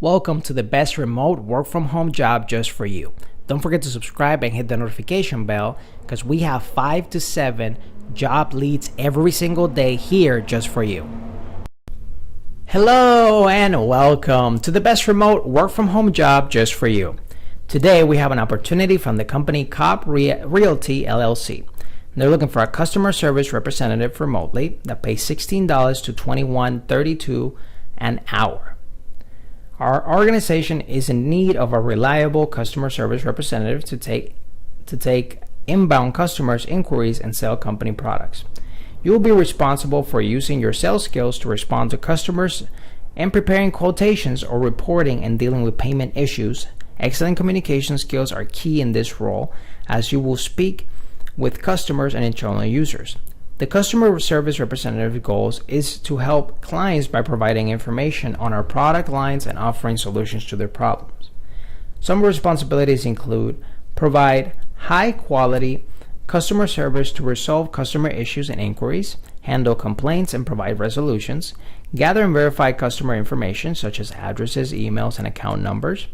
Welcome to the best remote work from home job just for you. Don't forget to subscribe and hit the notification bell because we have 5 to 7 job leads every single day here just for you. Hello and welcome to the best remote work from home job just for you. Today we have an opportunity from the company Cobb Realty LLC. They're looking for a customer service representative remotely that pays $16 to $21.32 an hour. Our organization is in need of a reliable customer service representative to take inbound customers' inquiries and sell company products. You will be responsible for using your sales skills to respond to customers and preparing quotations or reporting and dealing with payment issues. Excellent communication skills are key in this role as you will speak with customers and internal users. The customer service representative goals is to help clients by providing information on our product lines and offering solutions to their problems. Some responsibilities include provide high quality customer service to resolve customer issues and inquiries, handle complaints and provide resolutions, gather and verify customer information such as addresses, emails, and account numbers,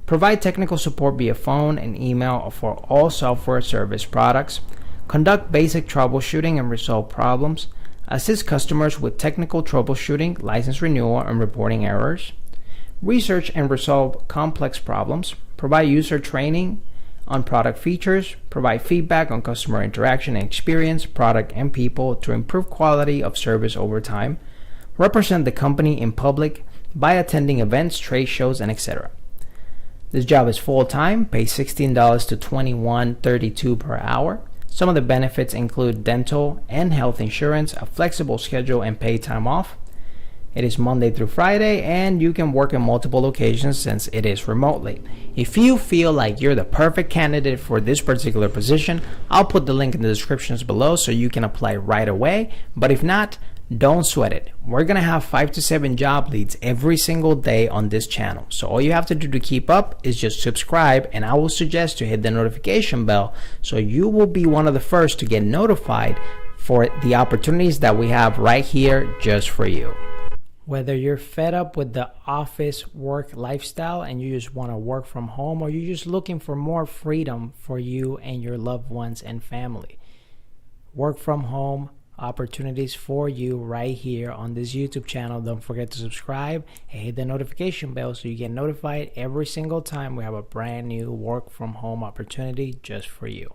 provide technical support via phone and email for all software service products, conduct basic troubleshooting and resolve problems, assist customers with technical troubleshooting, license renewal, and reporting errors, research and resolve complex problems, provide user training on product features, provide feedback on customer interaction and experience, product, and people to improve quality of service over time, represent the company in public by attending events, trade shows, and etc. This job is full-time, pays $16 to $21.32 per hour. Some of the benefits include dental and health insurance, a flexible schedule, and paid time off. It is Monday through Friday, and you can work in multiple locations since it is remotely. If you feel like you're the perfect candidate for this particular position, I'll put the link in the descriptions below so you can apply right away. But if not, don't sweat it. We're going to have 5 to 7 job leads every single day on this channel. So all you have to do to keep up is just subscribe, and I will suggest to hit the notification bell so you will be one of the first to get notified for the opportunities that we have right here just for you. Whether you're fed up with the office work lifestyle and you just want to work from home, or you're just looking for more freedom for you and your loved ones and family, work from home opportunities for you right here on this YouTube channel. Don't forget to subscribe and hit the notification bell so you get notified every single time we have a brand new work from home opportunity just for you.